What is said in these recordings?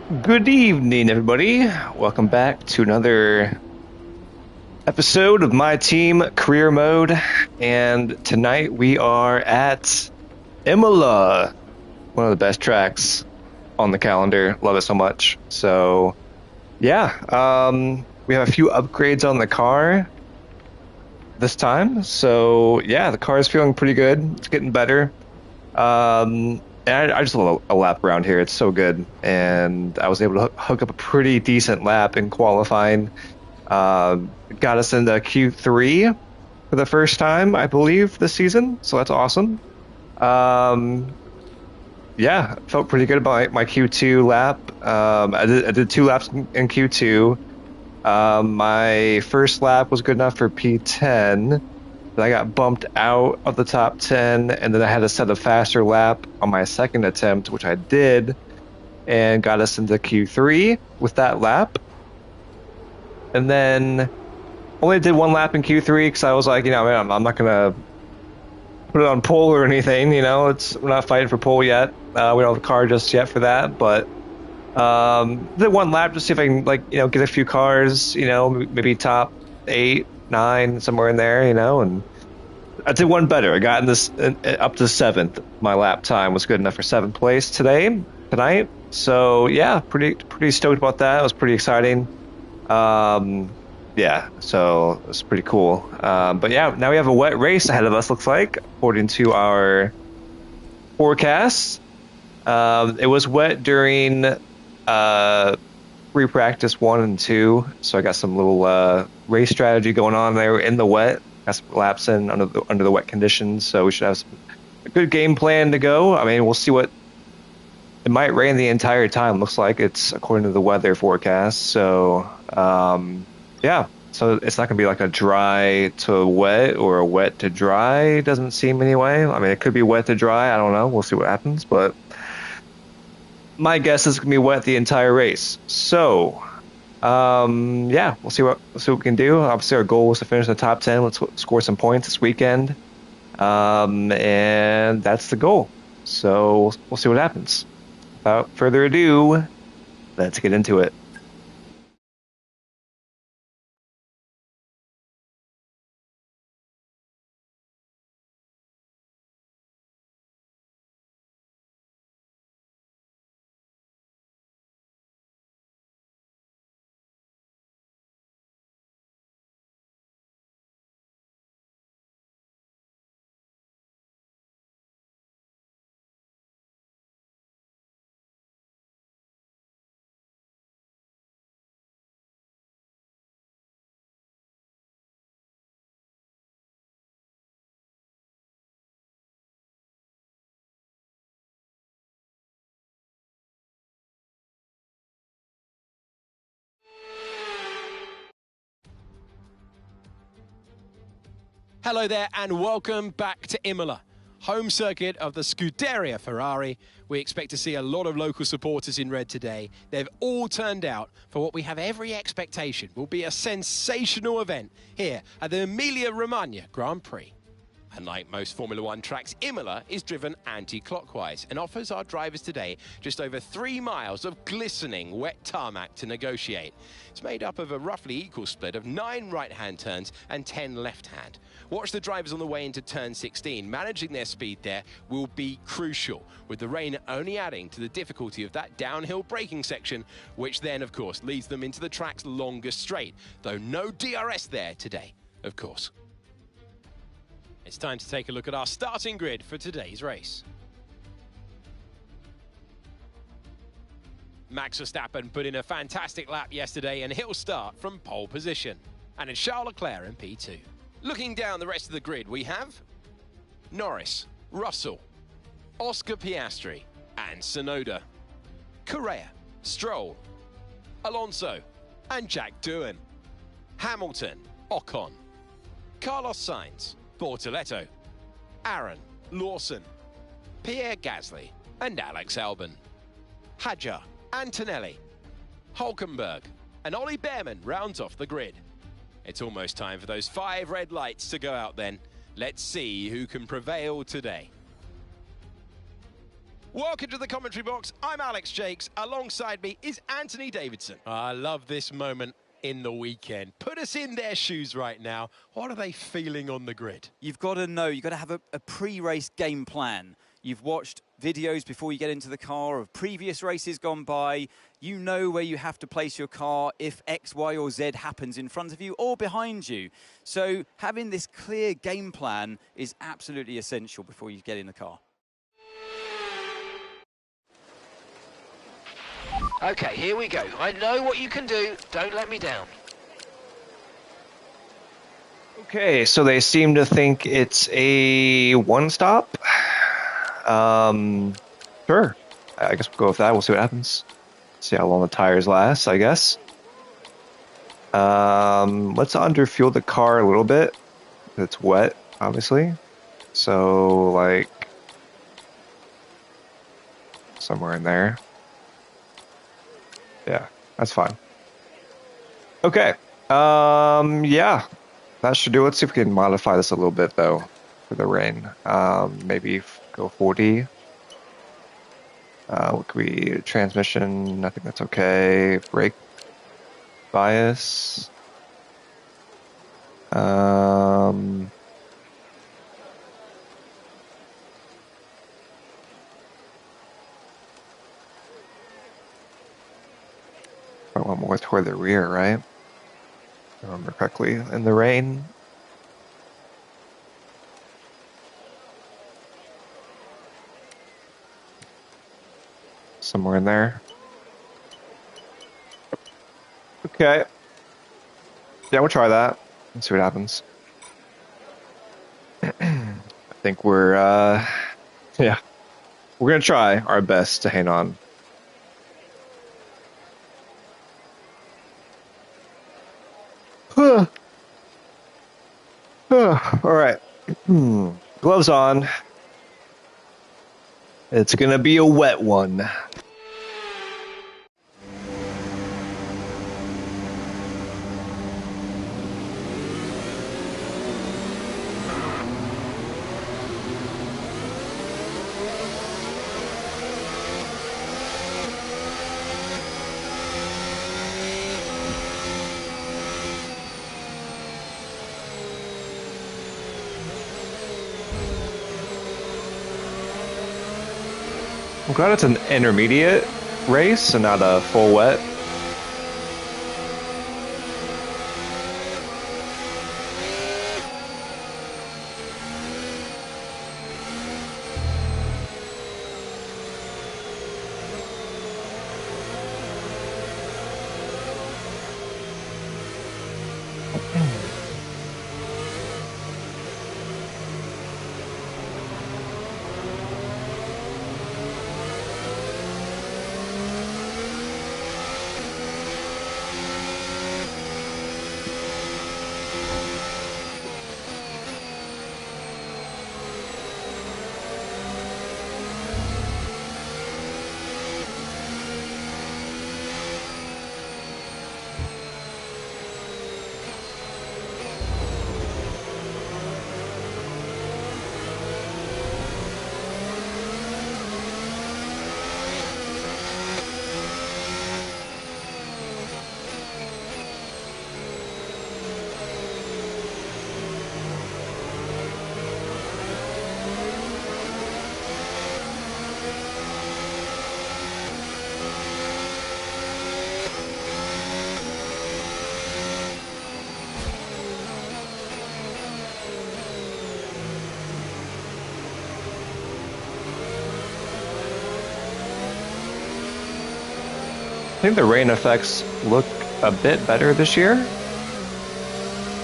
Good evening, everybody. Welcome back to another episode of my team career mode. And tonight we are at Imola, one of the best tracks on the calendar. Love it so much. So, yeah, we have a few upgrades on the car this time. So, yeah, the car is feeling pretty good. It's getting better. And I just love a lap around here. It's so good. And I was able to hook up a pretty decent lap in qualifying. Got us into Q3 for the first time, I believe, this season. So that's awesome. Um, yeah, felt pretty good about my Q2 lap. I did two laps in Q2. My first lap was good enough for P10. Then I got bumped out of the top 10, and then I had to set a faster lap on my second attempt, which I did, and got us into Q3 with that lap. And then only did one lap in Q3 because I was like, man, I'm not gonna put it on pole or anything. We're not fighting for pole yet. We don't have a car just yet for that, but did one lap just see if I can get a few cars. Maybe top 8, 9, somewhere in there. And I did one better. I got in this up to 7th. My lap time was good enough for 7th place tonight. So yeah, pretty stoked about that. It was pretty exciting. Yeah, so it's pretty cool. But yeah, now we have a wet race ahead of us, looks like, according to our forecast. It was wet during free practice 1 and 2, so I got some little race strategy going on there in the wet. Got some laps in under the wet conditions, so we should have a good game plan to go. I mean, we'll see what it might rain the entire time. Looks like it's according to the weather forecast. So, yeah. So it's not going to be like a dry to wet or a wet to dry. Doesn't seem anyway. I mean, it could be wet to dry. I don't know. We'll see what happens. But my guess is going to be wet the entire race. So, yeah, we'll see what we can do. Obviously, our goal was to finish in the top 10. Let's score some points this weekend. And that's the goal. So we'll see what happens. Without further ado, let's get into it. Hello there and welcome back to Imola, home circuit of the Scuderia Ferrari. We expect to see a lot of local supporters in red today. They've all turned out for what we have every expectation will be a sensational event here at the Emilia-Romagna Grand Prix. Unlike most Formula One tracks, Imola is driven anti-clockwise and offers our drivers today just over 3 miles of glistening wet tarmac to negotiate. It's made up of a roughly equal split of 9 right-hand turns and 10 left-hand. Watch the drivers on the way into turn 16. Managing their speed there will be crucial, with the rain only adding to the difficulty of that downhill braking section, which then, of course, leads them into the track's longest straight, though no DRS there today, of course. It's time to take a look at our starting grid for today's race. Max Verstappen put in a fantastic lap yesterday and he'll start from pole position. And it's Charles Leclerc in P2. Looking down the rest of the grid, we have Norris, Russell, Oscar Piastri and Tsunoda, Correa, Stroll, Alonso and Jack Doohan, Hamilton, Ocon, Carlos Sainz, Bortoletto, Aaron, Lawson, Pierre Gasly and Alex Albon, Hadjar, Antonelli, Hulkenberg and Ollie Behrman rounds off the grid. It's almost time for those 5 red lights to go out then. Let's see who can prevail today. Welcome to the commentary box. I'm Alex Jakes. Alongside me is Anthony Davidson. I love this moment in the weekend. Put us in their shoes right now. What are they feeling on the grid? You've got to know, you've got to have a pre-race game plan. You've watched videos before you get into the car of previous races gone by. You know where you have to place your car if X, Y, or Z happens in front of you or behind you. So having this clear game plan is absolutely essential before you get in the car. Okay, here we go. I know what you can do. Don't let me down. Okay, so they seem to think it's a one-stop. Sure. I guess we'll go with that. We'll see what happens. See how long the tires last, I guess. Let's underfuel the car a little bit. It's wet, obviously. So, like, somewhere in there. Yeah, that's fine. Okay. Yeah. That should do it. Let's see if we can modify this a little bit, though, for the rain. Maybe go 40. What could we... Transmission, I think that's okay. Brake bias. I want more toward the rear, right? If I remember correctly. In the rain. Somewhere in there. Okay. Yeah, we'll try that and see what happens. I think we're, yeah. We're going to try our best to hang on. All right. Gloves on. It's going to be a wet one. I'm glad it's an intermediate race and not a full wet. I think the rain effects look a bit better this year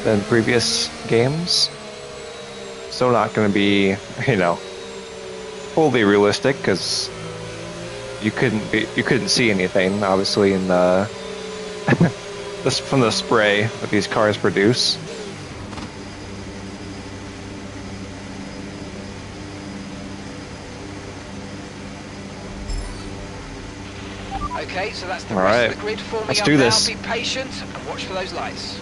than previous games. Still not going to be, you know, fully realistic because you couldn't see anything obviously in the from the spray that these cars produce. Okay, so that's the All rest right. of the grid forming Let's up do now. this. Be patient and watch for those lights.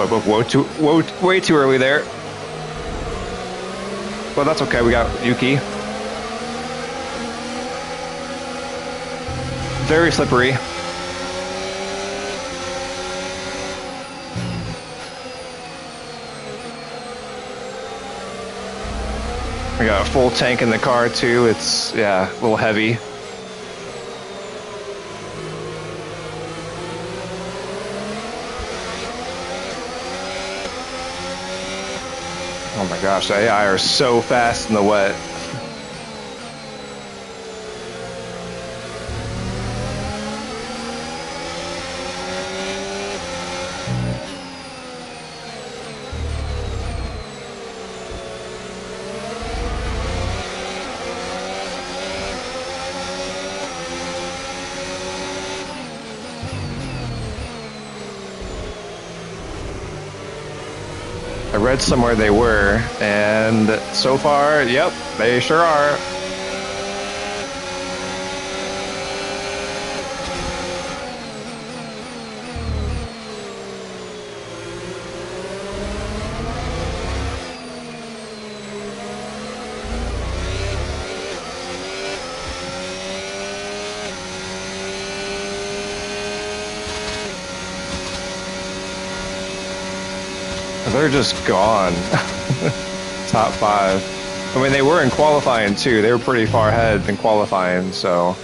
way too early there. Well, that's okay. We got Yuki. Very slippery. We got a full tank in the car too. It's, yeah, a little heavy. Oh my gosh, the AI are so fast in the wet. I read somewhere they were, and so far, yep, they sure are. They're just gone. Top 5. I mean, they were in qualifying too. They were pretty far ahead in qualifying, so.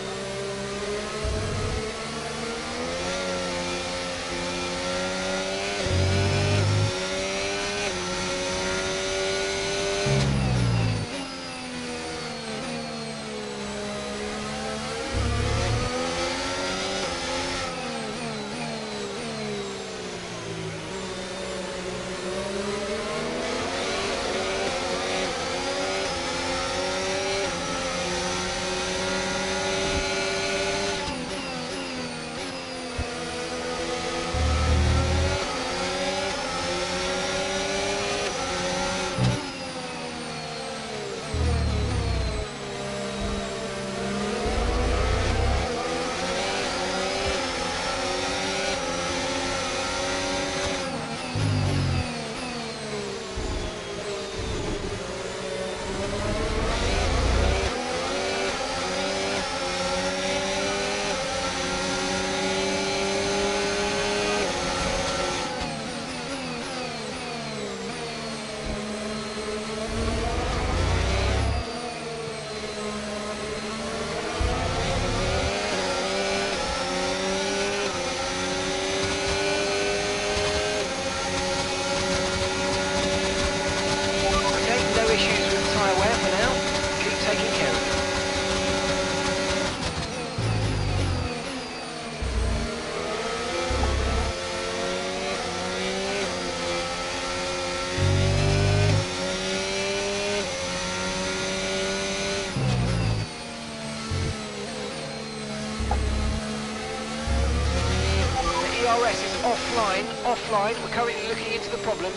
Offline. We're currently looking into the problem.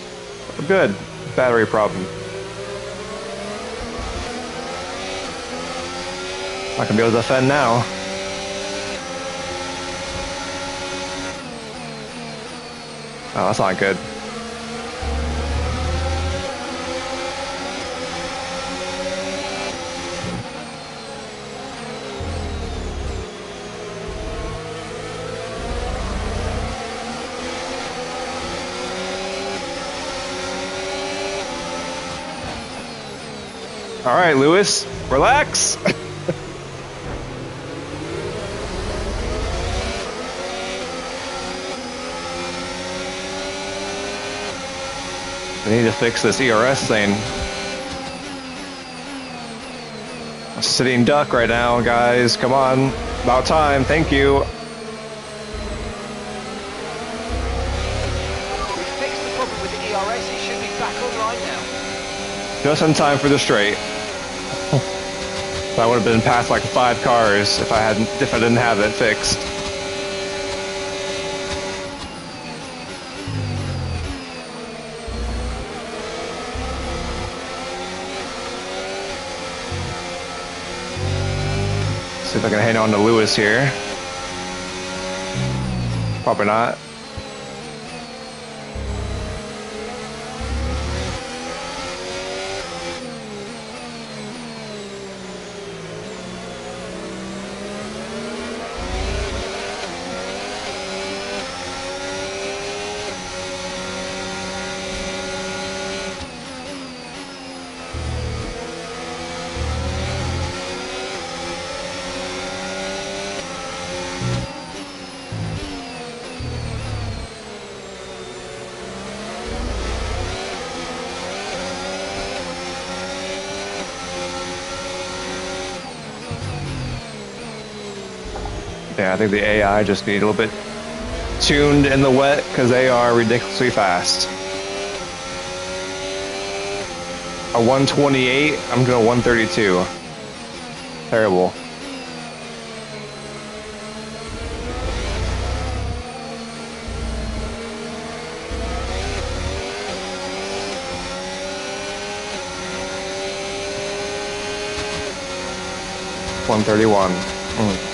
Good. Battery problem. Not gonna be able to defend now. Oh, that's not good. All right, Lewis, relax. We need to fix this ERS thing. A sitting duck right now, guys. Come on, about time. Thank you. We fixed the problem with the ERS. It should be back online now. Just in time for the straight. I would have been past like 5 cars if I didn't have it fixed. See if I can hang on to Lewis here. Probably not. Yeah, I think the AI just need a little bit tuned in the wet because they are ridiculously fast. A 128, I'm doing a 132. Terrible. $131.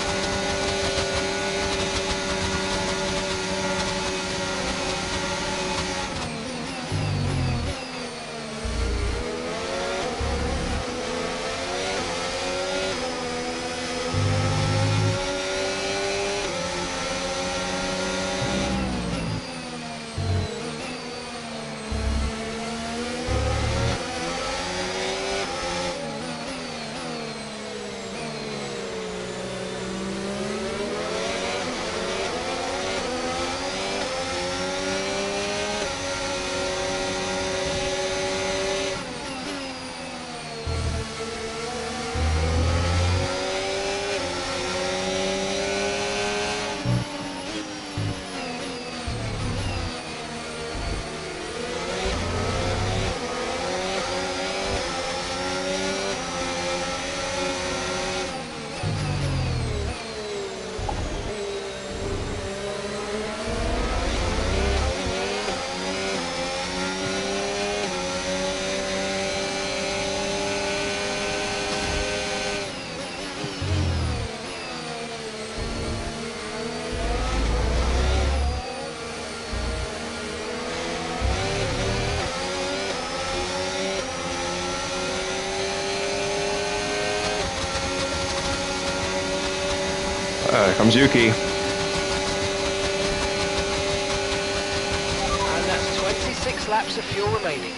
Here comes Yuki. And that's 26 laps of fuel remaining.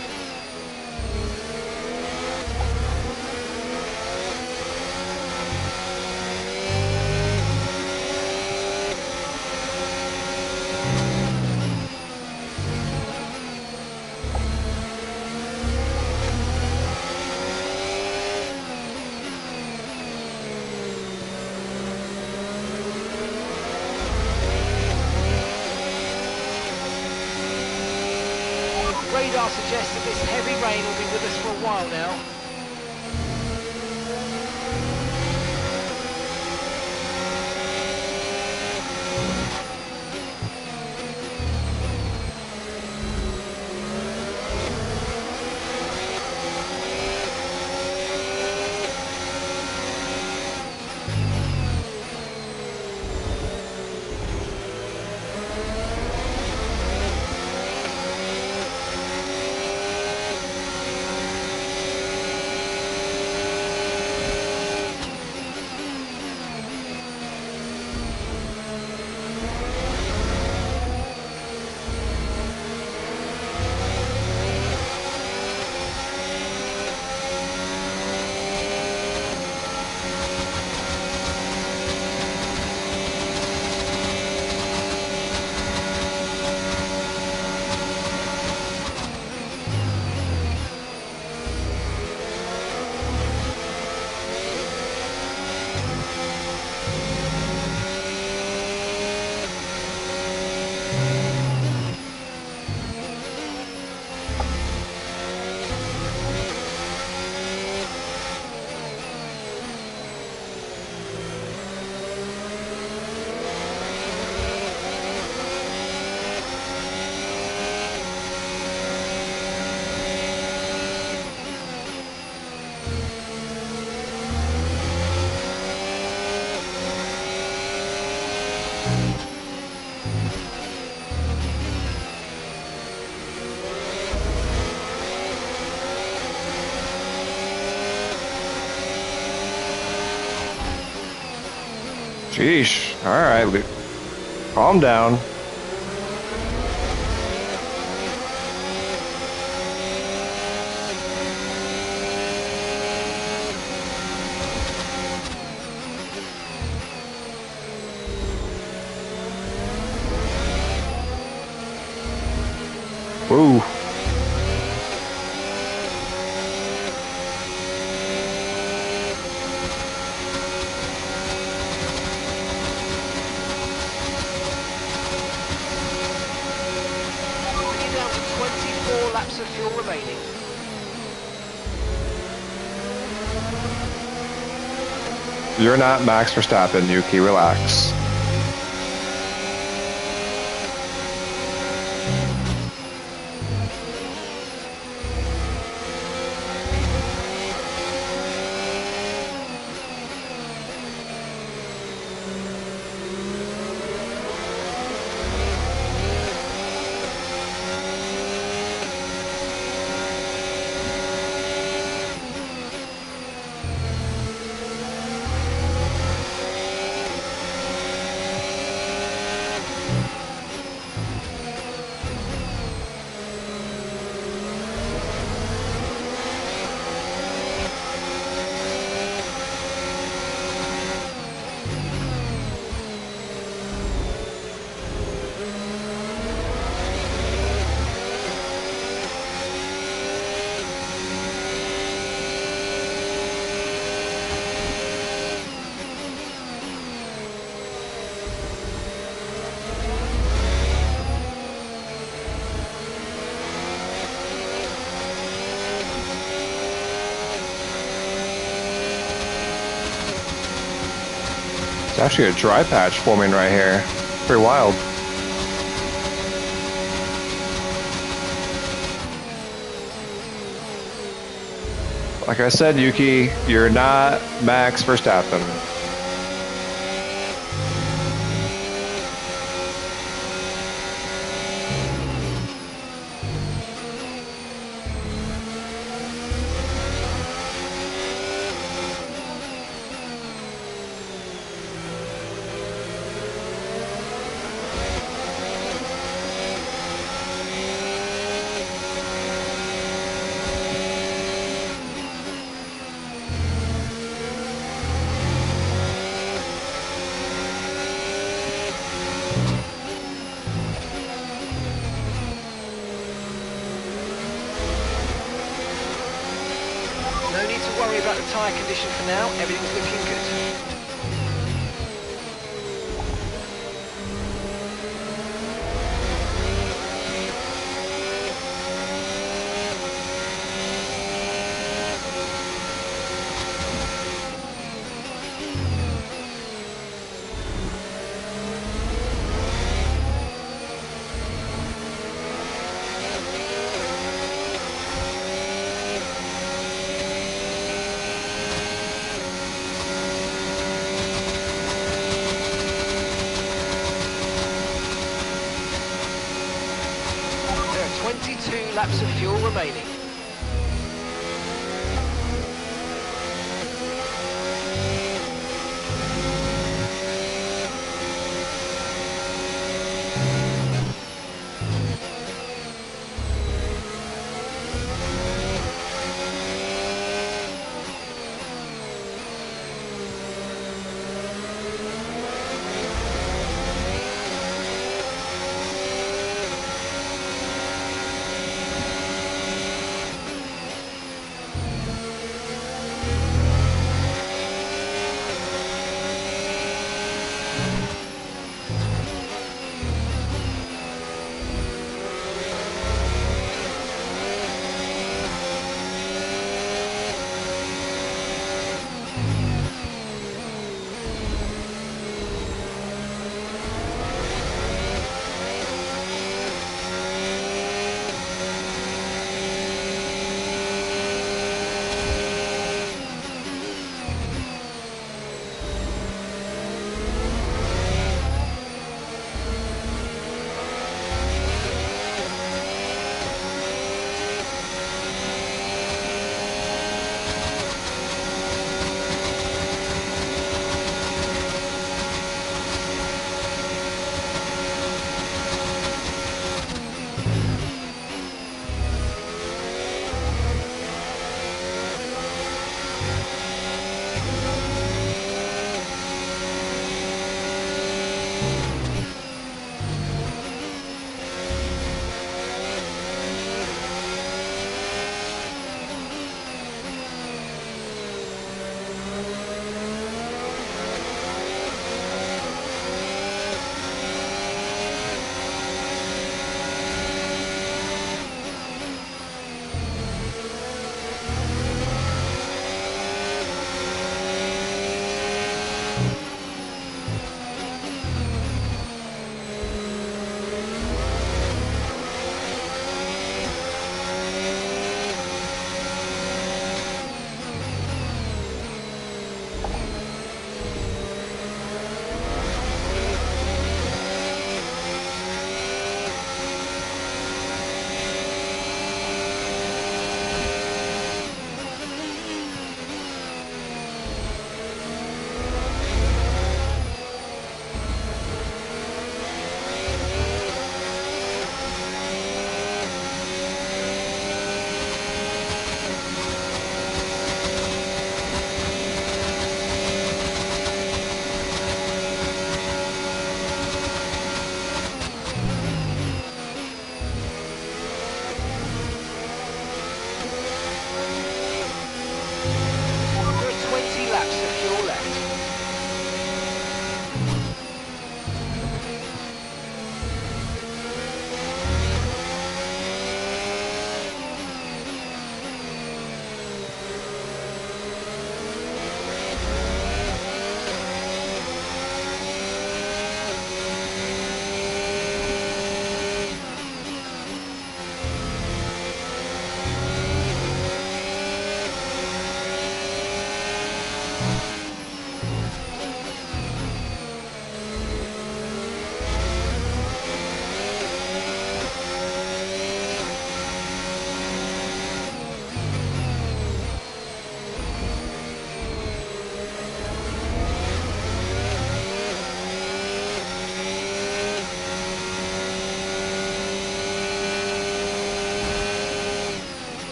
Radar suggests that this heavy rain will be with us for a while now. Sheesh. All right, calm down. Woo. laps of fuel remaining. You're not Max Verstappen, Yuki. Relax. It's actually a dry patch forming right here. Pretty wild. Like I said, Yuki, you're not Max Verstappen. No need to worry about the tyre condition for now, everything's looking good. There are 22 laps of fuel remaining.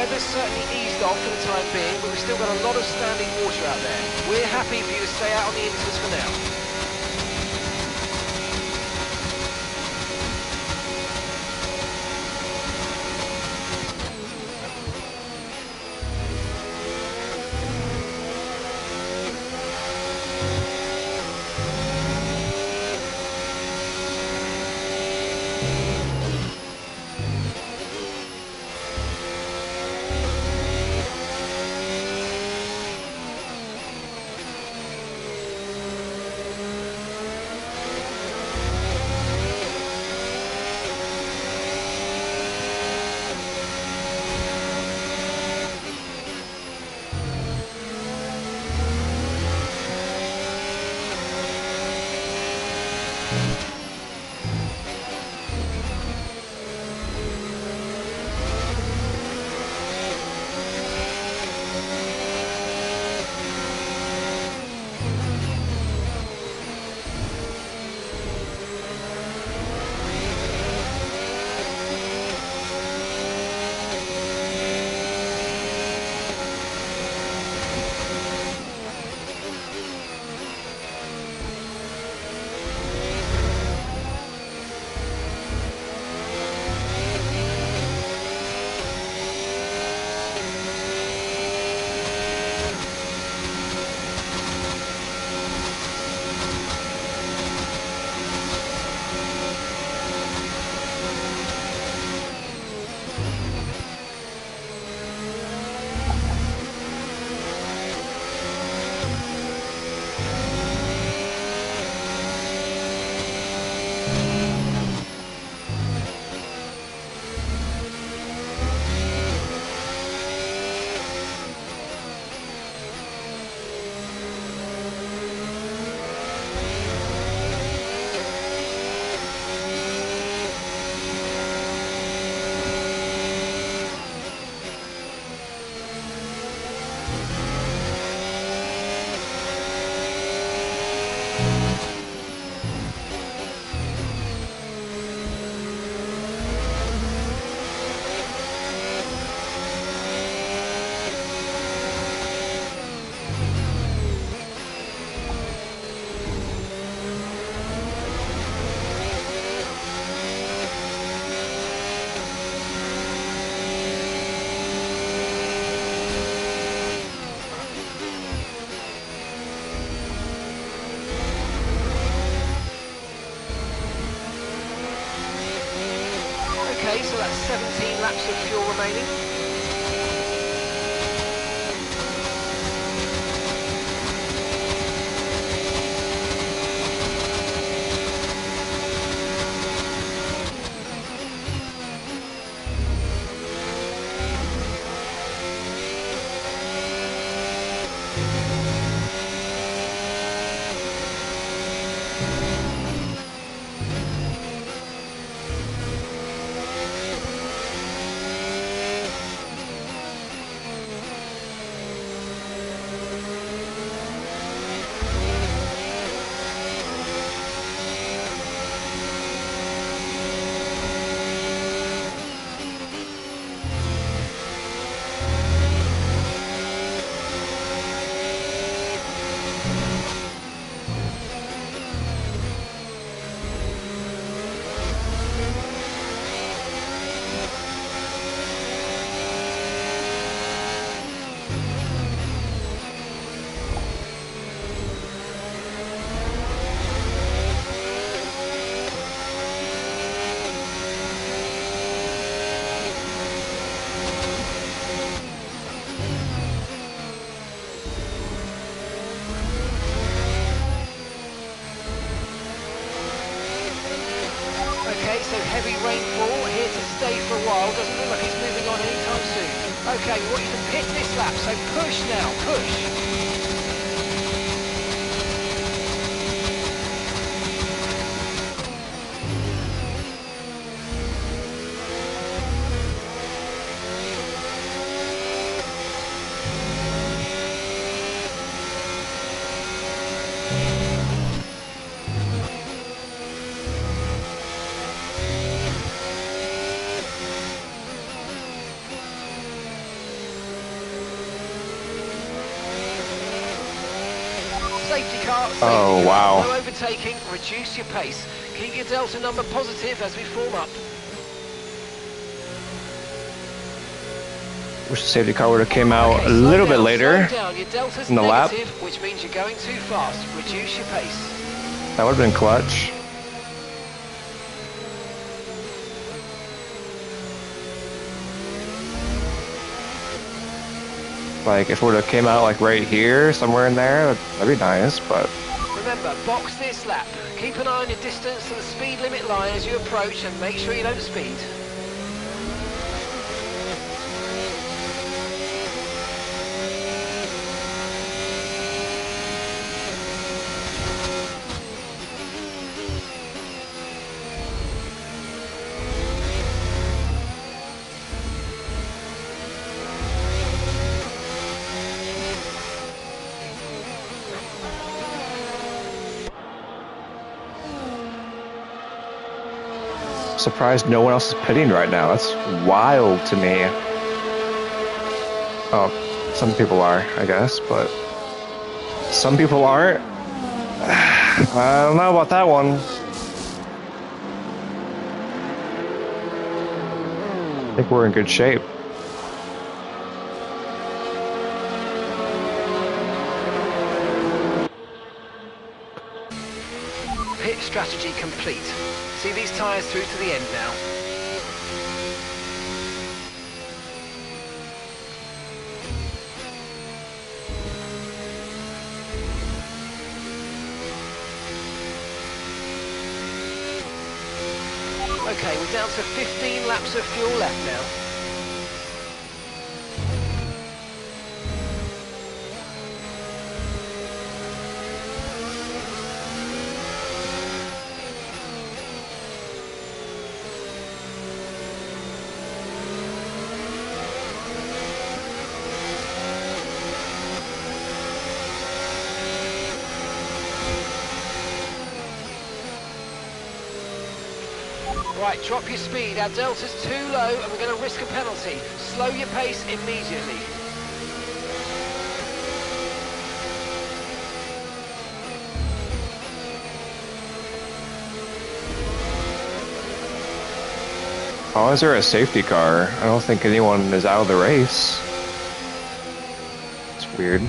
weather's certainly eased off for the time being, but we've still got a lot of standing water out there. We're happy for you to stay out on the interns for now. Okay, so that's 17 laps of fuel remaining. Okay, so heavy rainfall here to stay for a while. Doesn't look like it's moving on anytime soon. Okay, we want you to pit this lap, so push now, push. Safety car, safety Oh, car. wow. No overtaking, reduce your pace. Keep your delta number positive as we form up. Wish the safety car would have came out Okay, a slow little bit down, later slow down. Your delta's in the lap. negative, which means you're going too fast. Reduce your pace. That would have been clutch. Like, if it would have came out like right here, somewhere in there, that'd be nice, but... Remember, box this lap. Keep an eye on your distance to the speed limit line as you approach and make sure you don't speed. Surprised no one else is pitting right now. That's wild to me. Oh, some people are, I guess, but some people aren't. I don't know about that one. I think we're in good shape. Pit strategy complete. See these tyres through to the end now. Okay, we're down to 15 laps of fuel left now. Right, drop your speed. Our delta's too low and we're going to risk a penalty. Slow your pace immediately. How is there a safety car? I don't think anyone is out of the race. It's weird.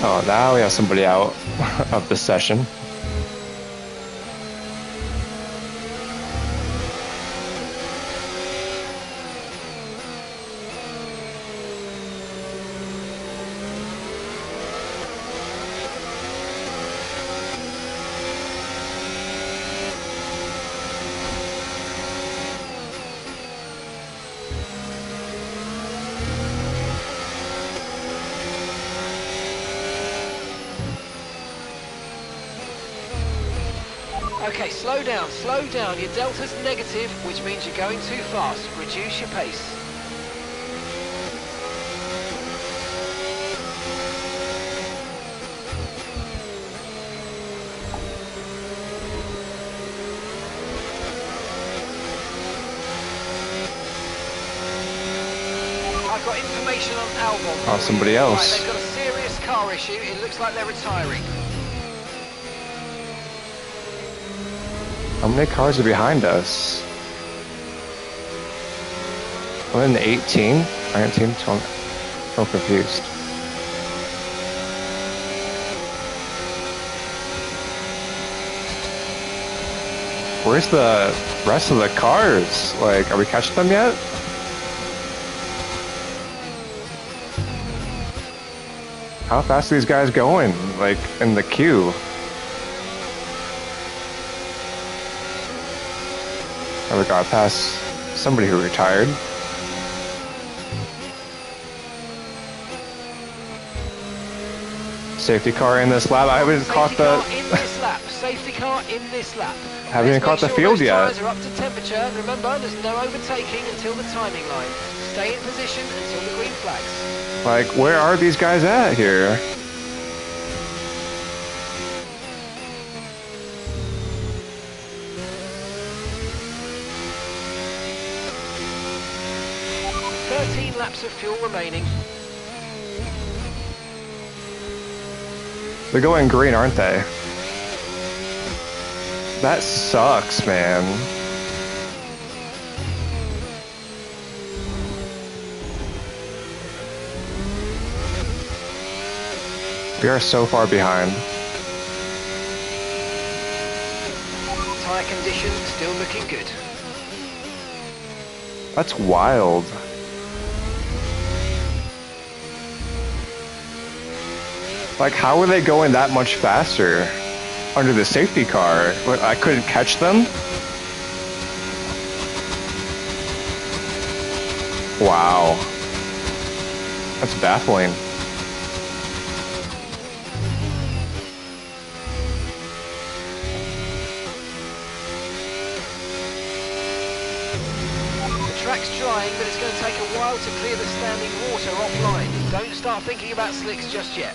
Oh, now we have somebody out of the session. Okay, slow down, slow down. Your delta's negative, which means you're going too fast. Reduce your pace. I've got information on Albon. Oh, somebody else. Right, they've got a serious car issue. It looks like they're retiring. How many cars are behind us? We're in the 18, 19, 12. I'm confused. Where's the rest of the cars? Like, are we catching them yet? How fast are these guys going? Like, in the queue? Oh, we gotta pass somebody who retired. Safety car in this lap. I haven't caught the. Safety car in this lap. Safety car in this lap. Haven't even caught the field yet. Tyres are up to temperature. Remember, there's no overtaking until the timing line. Stay in position until the green flags. Like, where are these guys at here? Laps of fuel remaining. They're going green, aren't they? That sucks, man. We are so far behind. Tyre condition still looking good. That's wild. Like, how are they going that much faster under the safety car? I couldn't catch them? Wow. That's baffling. The track's drying, but it's going to take a while to clear the standing water offline. Don't start thinking about slicks just yet.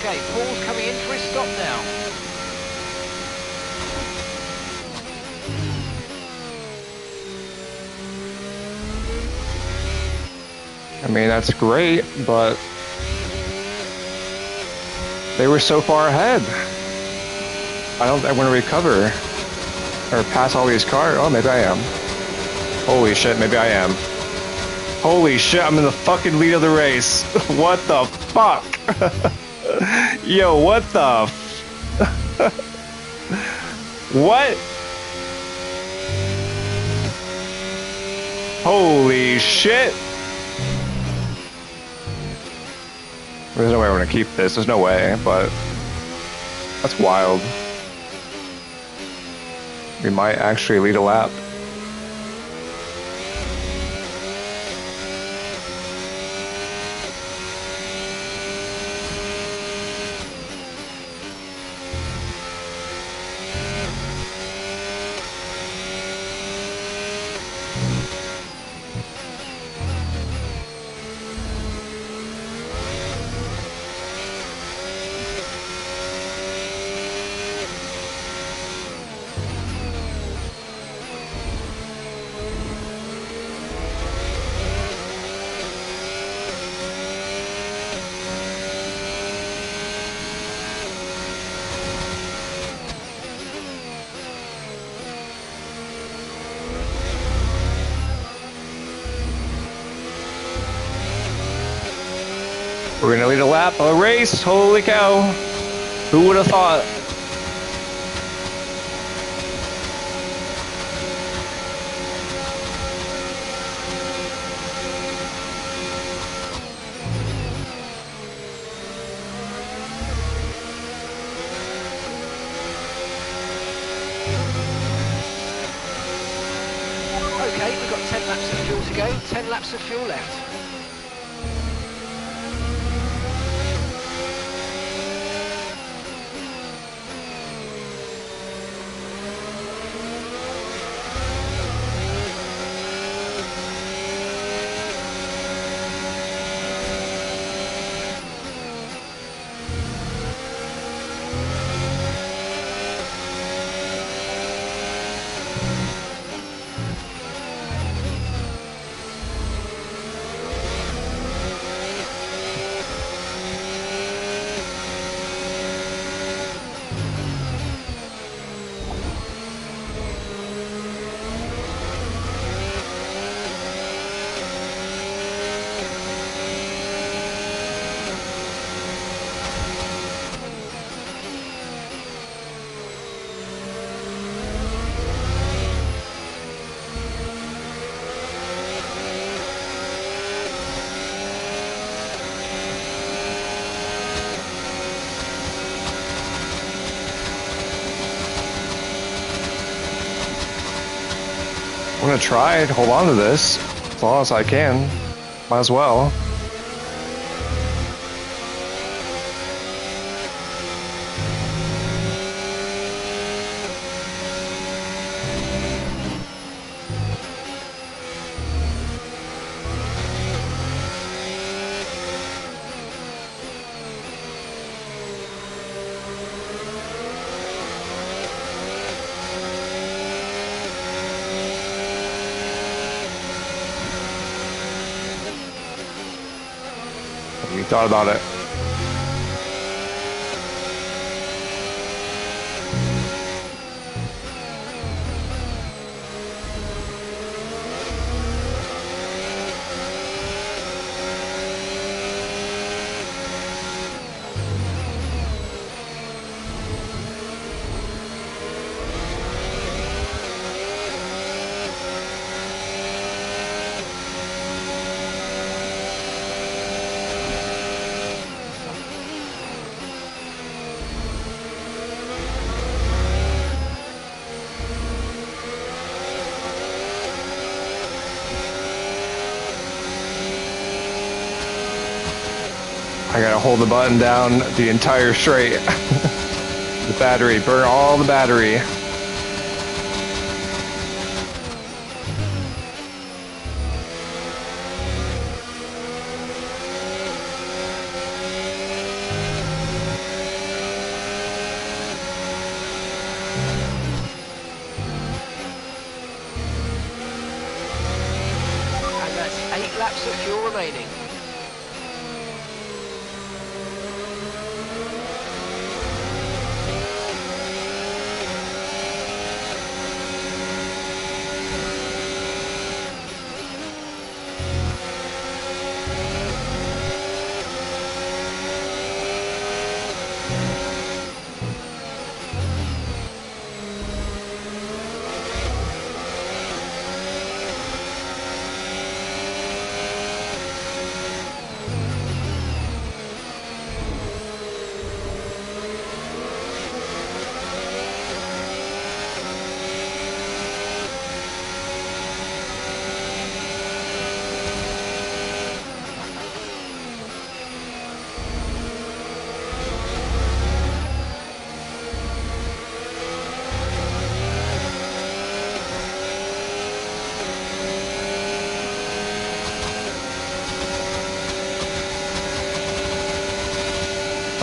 Okay, Paul's coming in for his stop now. I mean, that's great, but they were so far ahead. I don't think I'm going to recover or pass all these cars. Oh, maybe I am. Holy shit, maybe I am. Holy shit, I'm in the fucking lead of the race. What the fuck? Yo, what the what? Holy shit. There's no way I'm gonna keep this. There's no way, but that's wild. We might actually lead a lap. We're gonna lead a lap, a race. Holy cow. Who would have thought? Okay, we've got 10 laps of fuel to go, 10 laps of fuel left. I'm gonna try to hold on to this as long as I can. Might as well. You thought about it. I gotta hold the button down the entire straight. The battery, burn all the battery. And that's 8 laps of fuel remaining.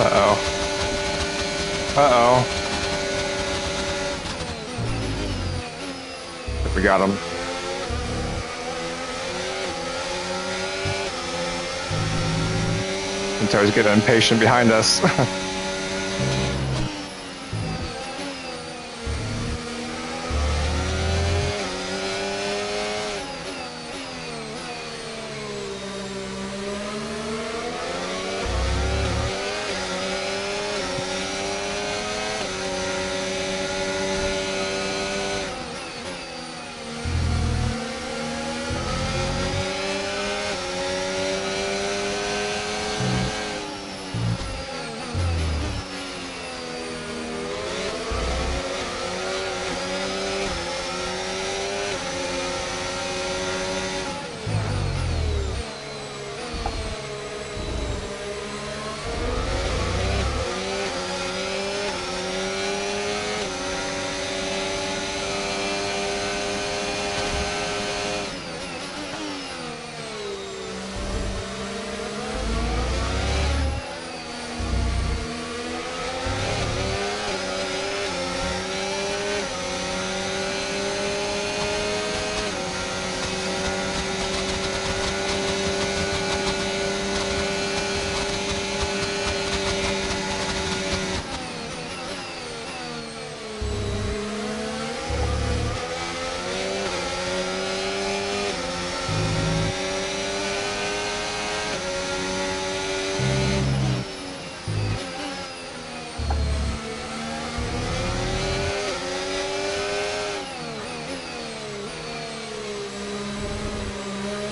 Uh-oh. Uh-oh. We got him. Into's getting impatient behind us.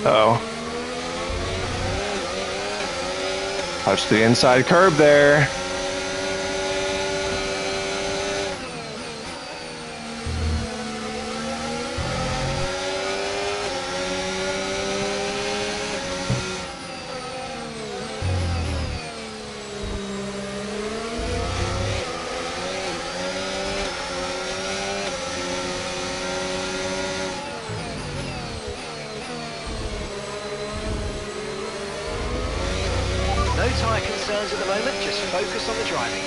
Uh-oh. Touch the inside curb there. moment, just focus on the driving.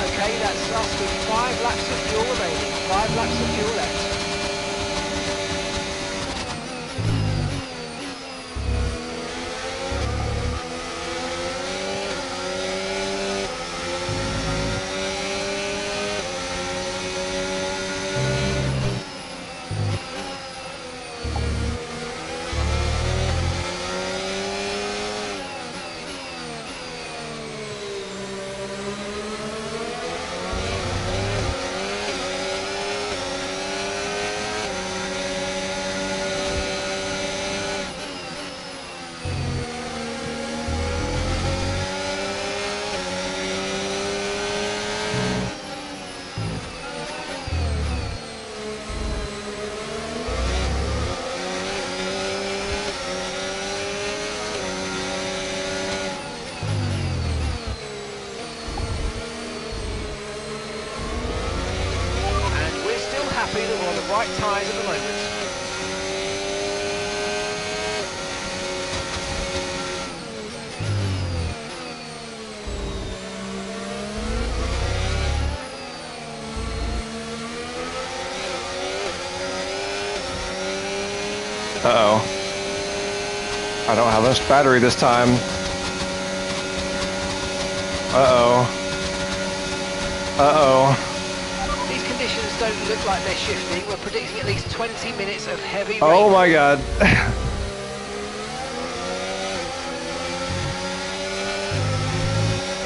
Okay, that's us with 5 laps of fuel remaining, 5 laps of fuel left. Happy that we're on the right tyres at the moment. Uh-oh. I don't have enough battery this time. Uh-oh. Uh-oh. These conditions don't look like they're shifting. We're predicting at least 20 minutes of heavy rain. Oh my god.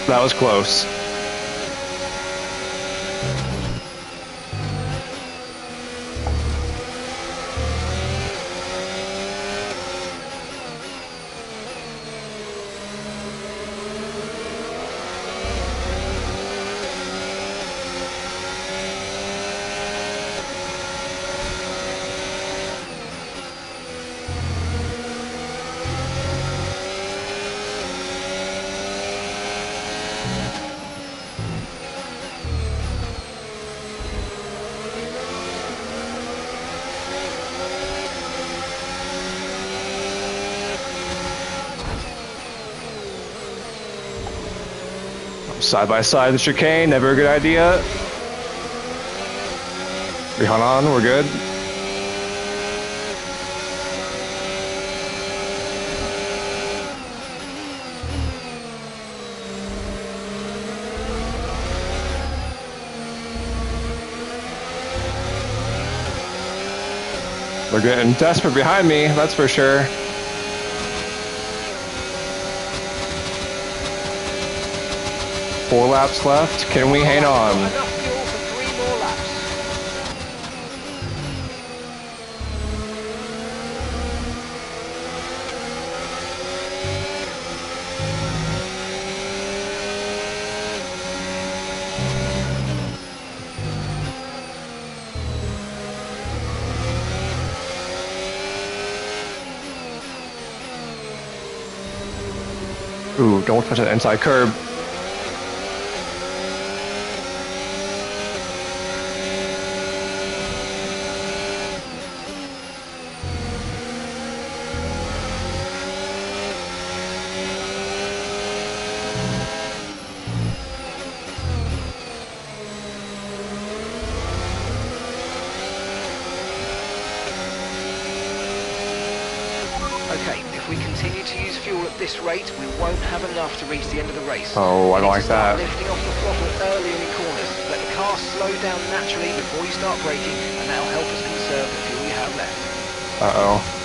That was close. Side by side the chicane, never a good idea. We hung on, we're good. They're getting desperate behind me, that's for sure. Four laps left. Can we hang on? Enough fuel for 3 more laps. Ooh, don't touch that inside curb. Okay, if we continue to use fuel at this rate, we won't have enough to reach the end of the race. Oh, I don't You need like to start that. lifting off the throttle earlier in corners. Let the car slow down naturally before you start braking, and that'll help us conserve the fuel you have left. Uh-oh.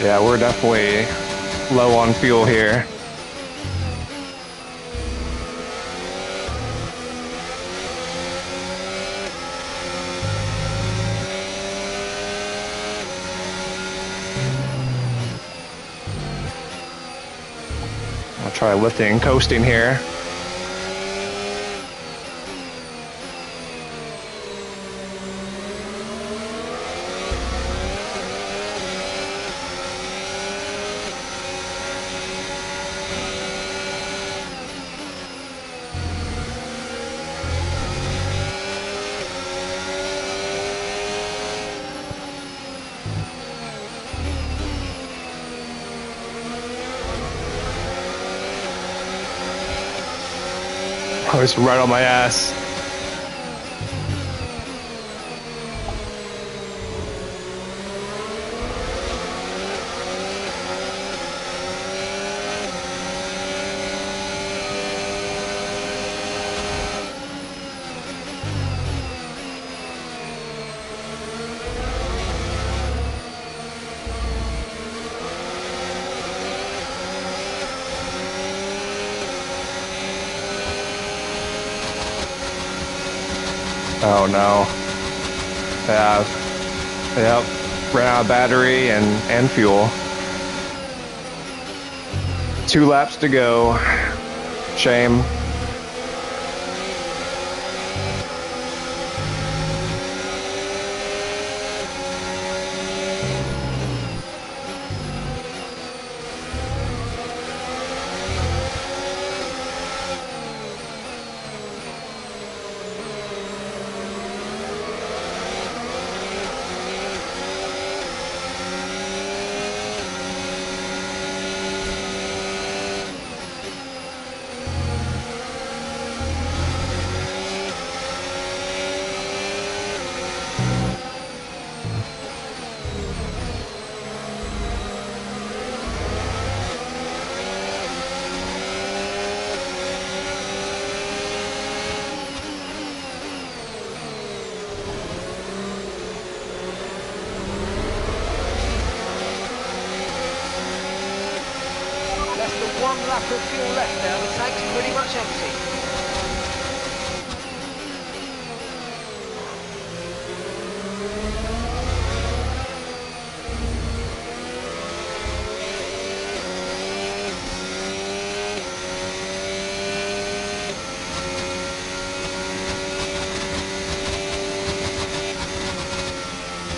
Yeah, we're definitely low on fuel here. Try lifting and coasting here. I was right on my ass. Oh no. Yeah. Yep. Ran out of battery and fuel. 2 laps to go. Shame. Less than 1 lap of fuel left now. The tank's pretty much empty.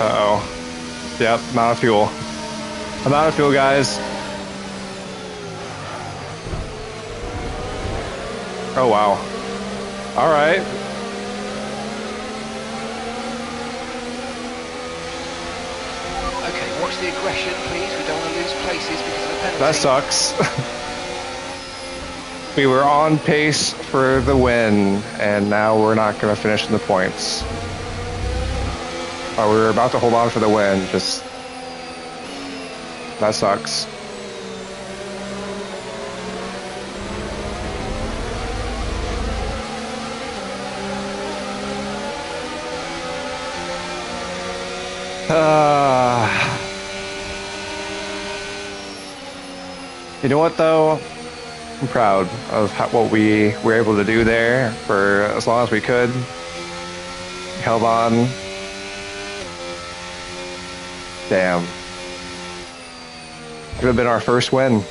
Uh-oh. Yep, I'm out of fuel. I'm out of fuel, guys. Oh, wow. All right. Okay, watch the aggression, please. We don't want to lose places because of the penalty. That sucks. We were on pace for the win, and now we're not going to finish in the points. Oh, we were about to hold on for the win. Just that sucks. You know what, though? I'm proud of what we were able to do there for as long as we could. Held on. Damn. Could have been our first win.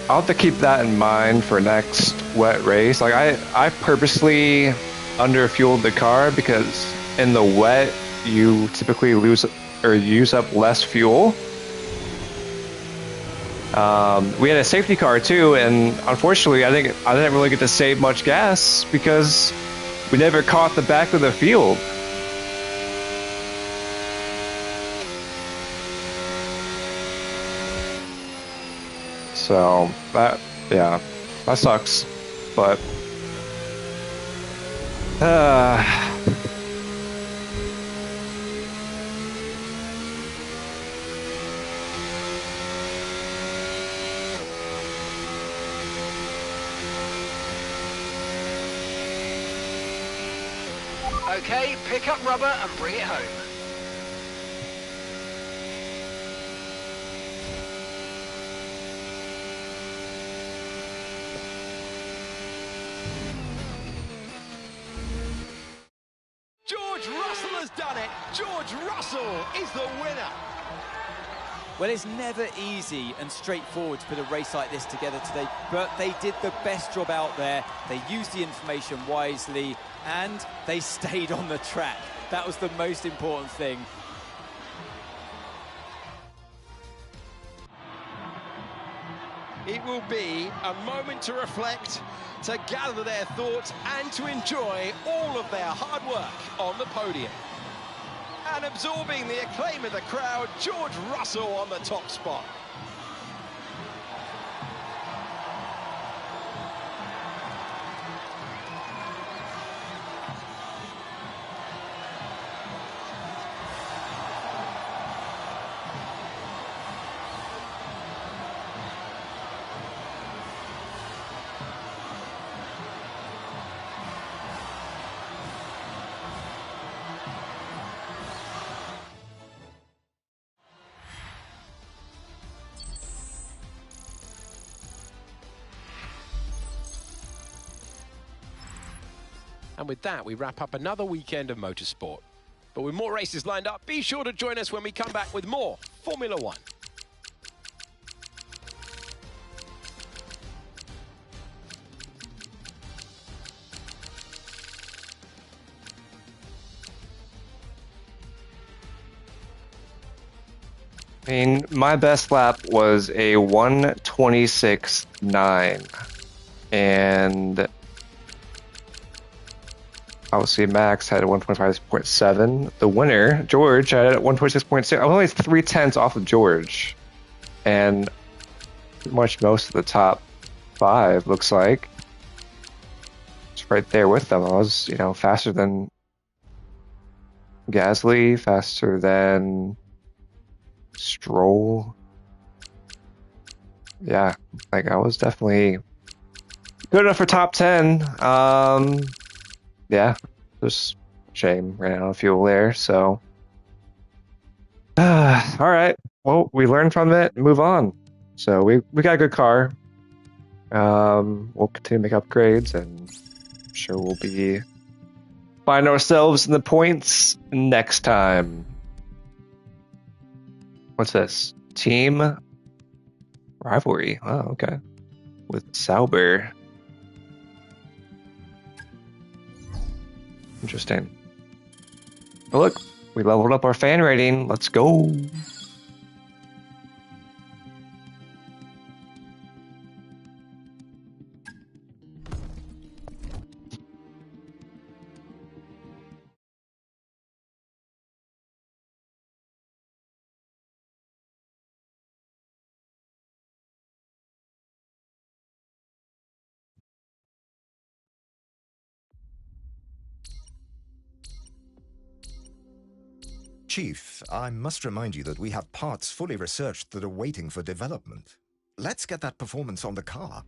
I'll have to keep that in mind for next wet race. Like I purposely underfueled the car because in the wet you typically lose or use up less fuel. We had a safety car too, and unfortunately I think I didn't really get to save much gas because we never caught the back of the field. So that sucks, but Okay, pick up rubber and bring it home. George Russell has done it. George Russell is the winner. Well, it's never easy and straightforward to put a race like this together today, but they did the best job out there. They used the information wisely, and they stayed on the track. That was the most important thing. It will be a moment to reflect, to gather their thoughts and to enjoy all of their hard work on the podium. And absorbing the acclaim of the crowd, George Russell on the top spot. And with that, we wrap up another weekend of motorsport. But with more races lined up, be sure to join us when we come back with more Formula One. I mean, my best lap was a 1:26.9, and obviously Max had a 1:25.7. The winner, George, had it at 1:26.6. I was only 3/10 off of George, and pretty much most of the top 5 looks like it's right there with them. I was, faster than Gasly, faster than Stroll. Yeah, like I was definitely good enough for top 10. Yeah, just shame ran out of fuel there. So, all right. Well, we learned from it. Move on. So we got a good car. We'll continue to make upgrades, and I'm sure we'll be find ourselves in the points next time. What's this? Team rivalry. Oh, okay. With Sauber. Interesting. Oh, look, we leveled up our fan rating. Let's go. Chief, I must remind you that we have parts fully researched that are waiting for development. Let's get that performance on the car.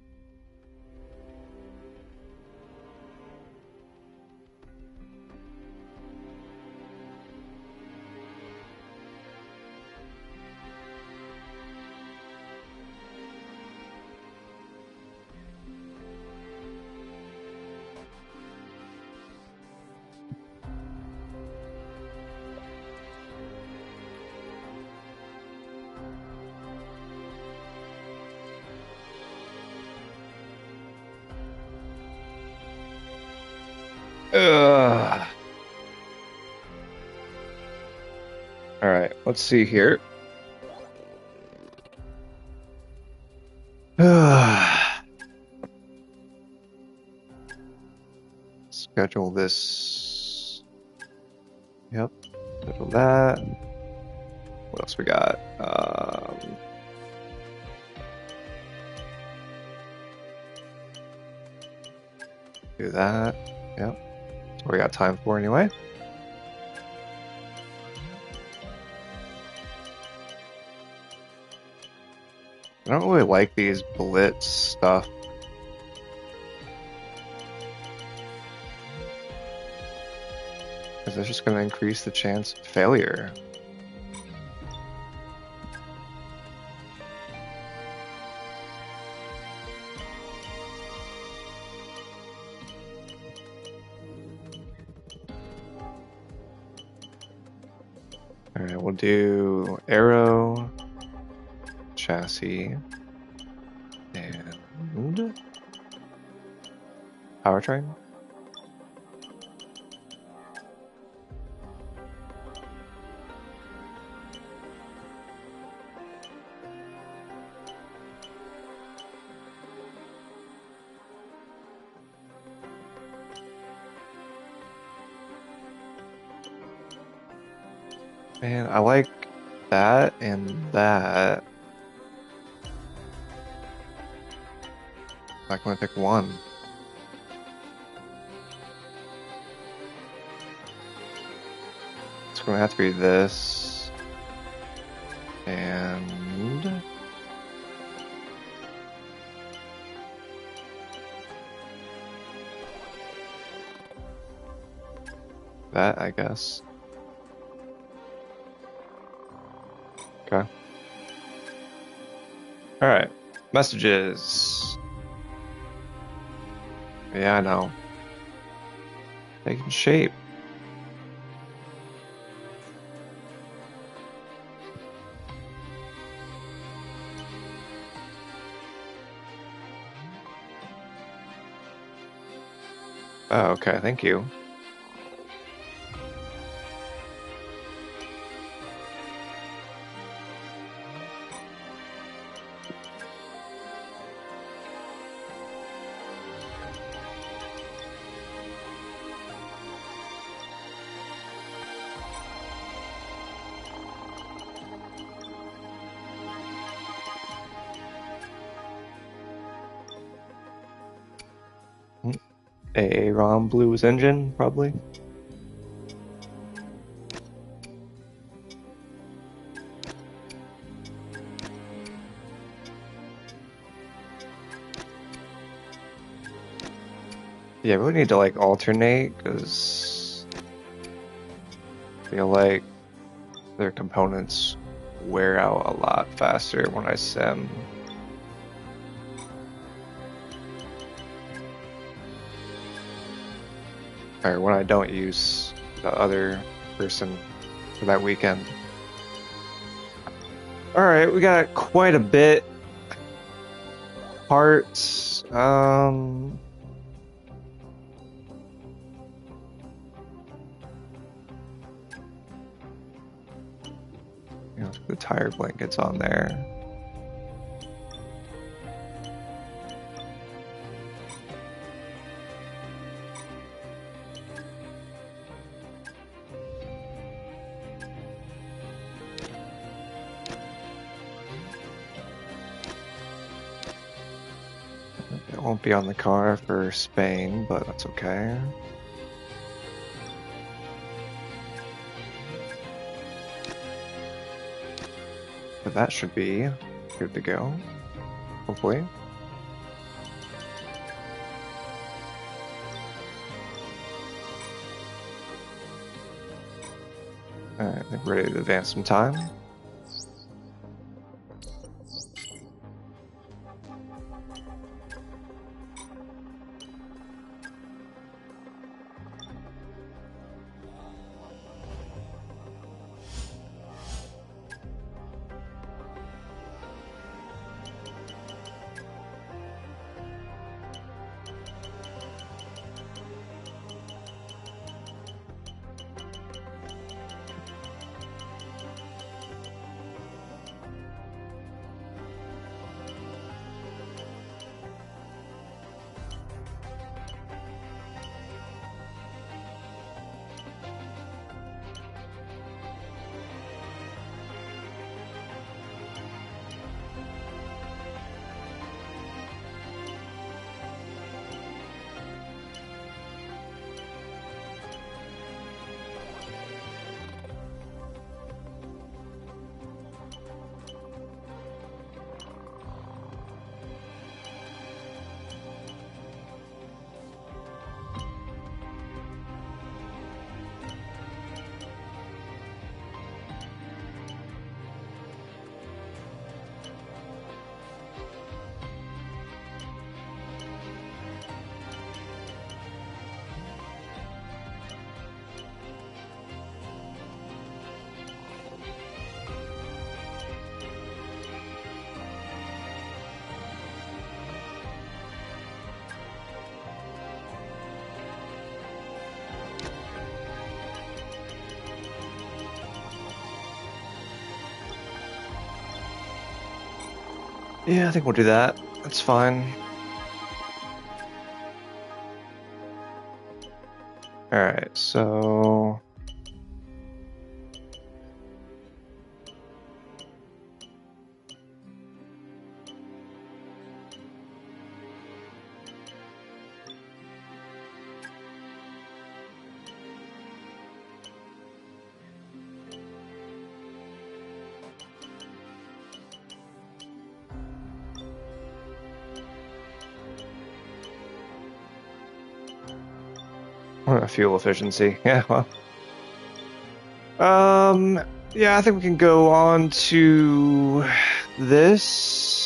All right, let's see here. Schedule this. Yep, schedule that. What else we got? Do that. Yep. That's what we got time for anyway. I don't really like these blitz stuff. Because it's just going to increase the chance of failure. Alright, we'll do arrow. chassis, and powertrain. Man, I like that and that. I'm gonna pick one. It's gonna have to be this. And that, I guess. Okay. Alright. Messages. Yeah, I know. Taking shape. Oh, okay, thank you. A Rom Blues engine, probably. Yeah, I really need to like alternate because I feel like their components wear out a lot faster when I sim. Or when I don't use the other person for that weekend. Alright, we got quite a bit. Parts. You know, the tire blankets on there. It won't be on the car for Spain, but that's okay. But that should be good to go, hopefully. Alright, I think we're ready to advance some time. Yeah, I think we'll do that. That's fine. Alright, so... fuel efficiency. Yeah, well. Yeah, I think we can go on to this.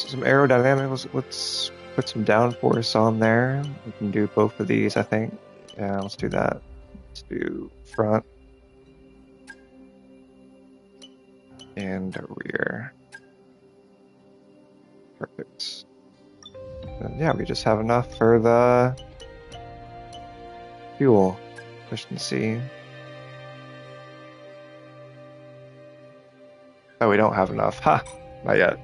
Some aerodynamics. Let's put some downforce on there. We can do both of these, I think. Yeah, let's do that. Let's do front and rear. Perfect. And yeah, we just have enough for the fuel efficiency. Oh, we don't have enough. Ha! Not yet.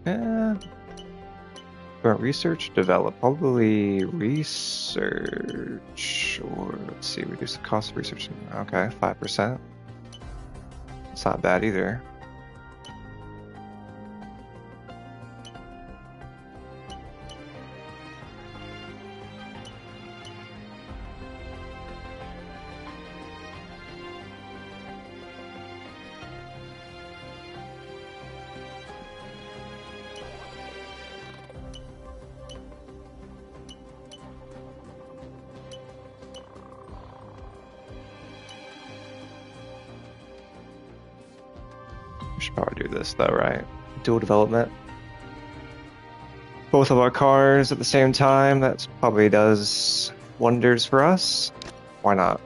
Yeah. Research, develop. Probably research, or let's see, reduce the cost of research. Okay, 5%. It's not bad either. We should probably do this though, right? Dual development. Both of our cars at the same time. That probably does wonders for us. Why not?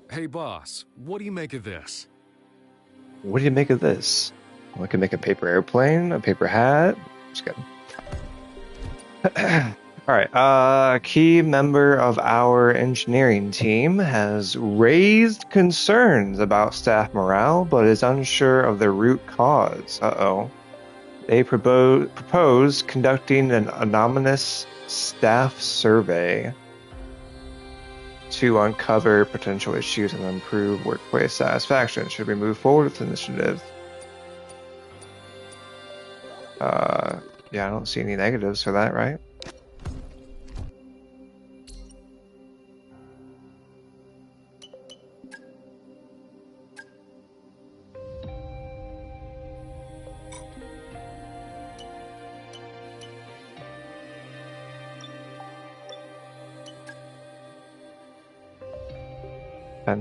Hey boss, what do you make of this? What do you make of this? Well, I can make a paper airplane, a paper hat. Just kidding. All right. A key member of our engineering team has raised concerns about staff morale, but is unsure of the root cause. Uh-oh. They propose conducting an anonymous staff survey to uncover potential issues and improve workplace satisfaction. Should we move forward with the initiative? Yeah, I don't see any negatives for that, right?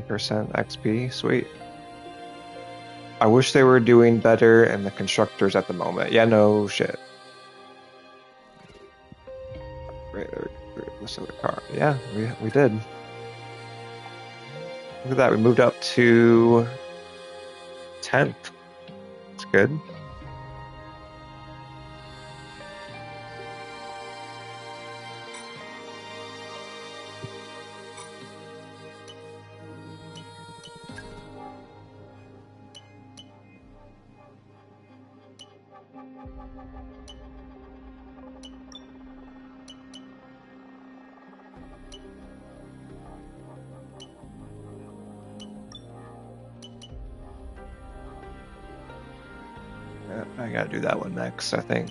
%, XP, sweet. I wish they were doing better in the constructors at the moment. Yeah, no shit. Great, this other car. Yeah, we did. Look at that, we moved up to 10th. It's good. I gotta do that one next, I think.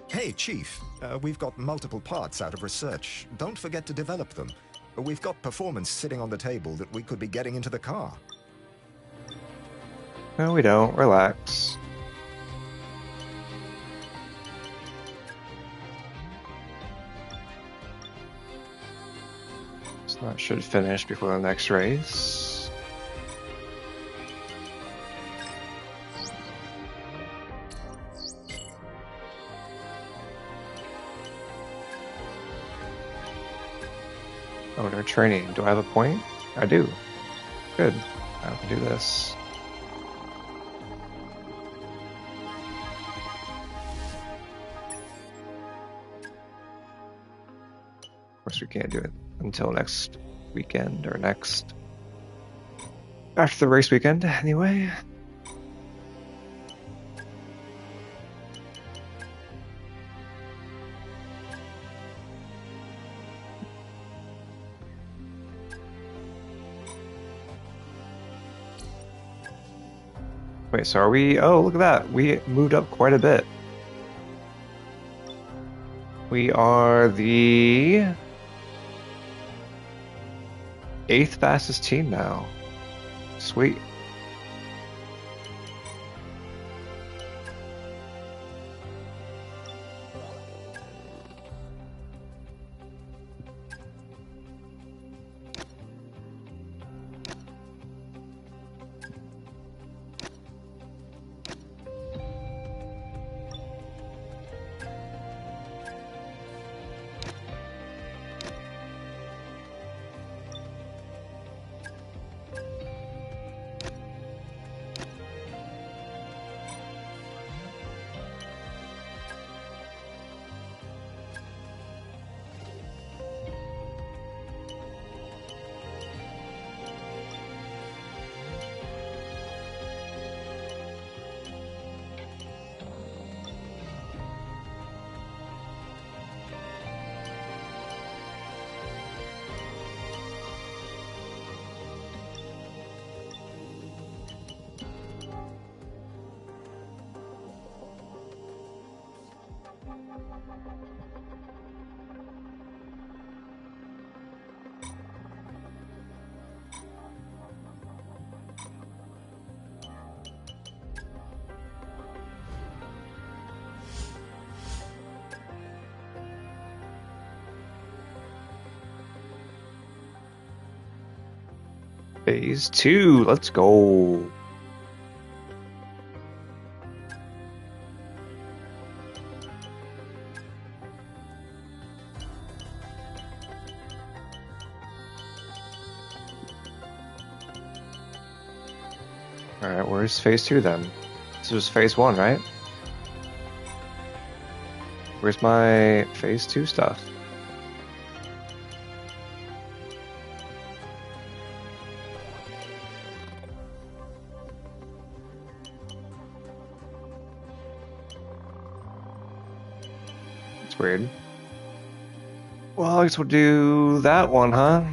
Hey, Chief. We've got multiple parts out of research. Don't forget to develop them. We've got performance sitting on the table that we could be getting into the car. No, we don't. Relax. So that should finish before the next race. Oh, they're training. Do I have a point? I do. Good. I can do this. Of course, we can't do it until next weekend or next. After the race weekend, anyway. Wait, so are we? Oh, look at that. We moved up quite a bit. We are the 8th fastest team now. Sweet. Phase 2, let's go. Alright, where's phase 2 then? This was phase 1, right? Where's my phase 2 stuff? Weird. Well, I guess we'll do that one, huh?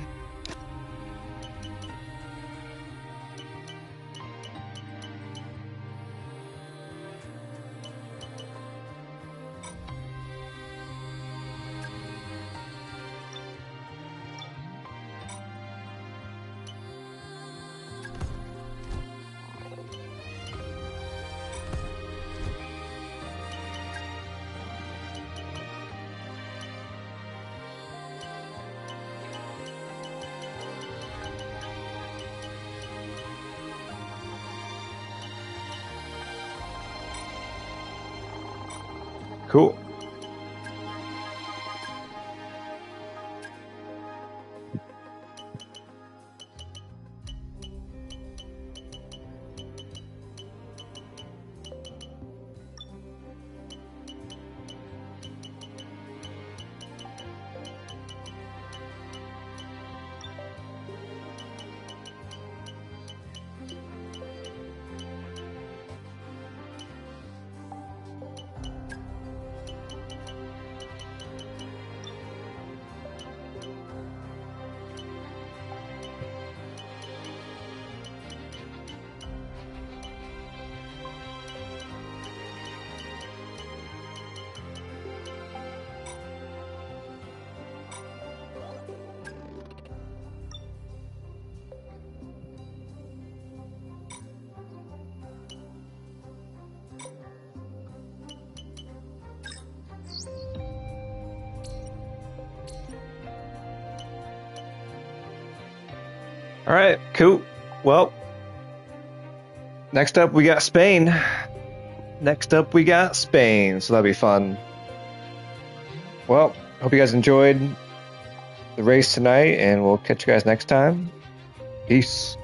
Cool. All right, cool. Well, next up we got Spain. So that'll be fun. Well, hope you guys enjoyed the race tonight, and we'll catch you guys next time. Peace.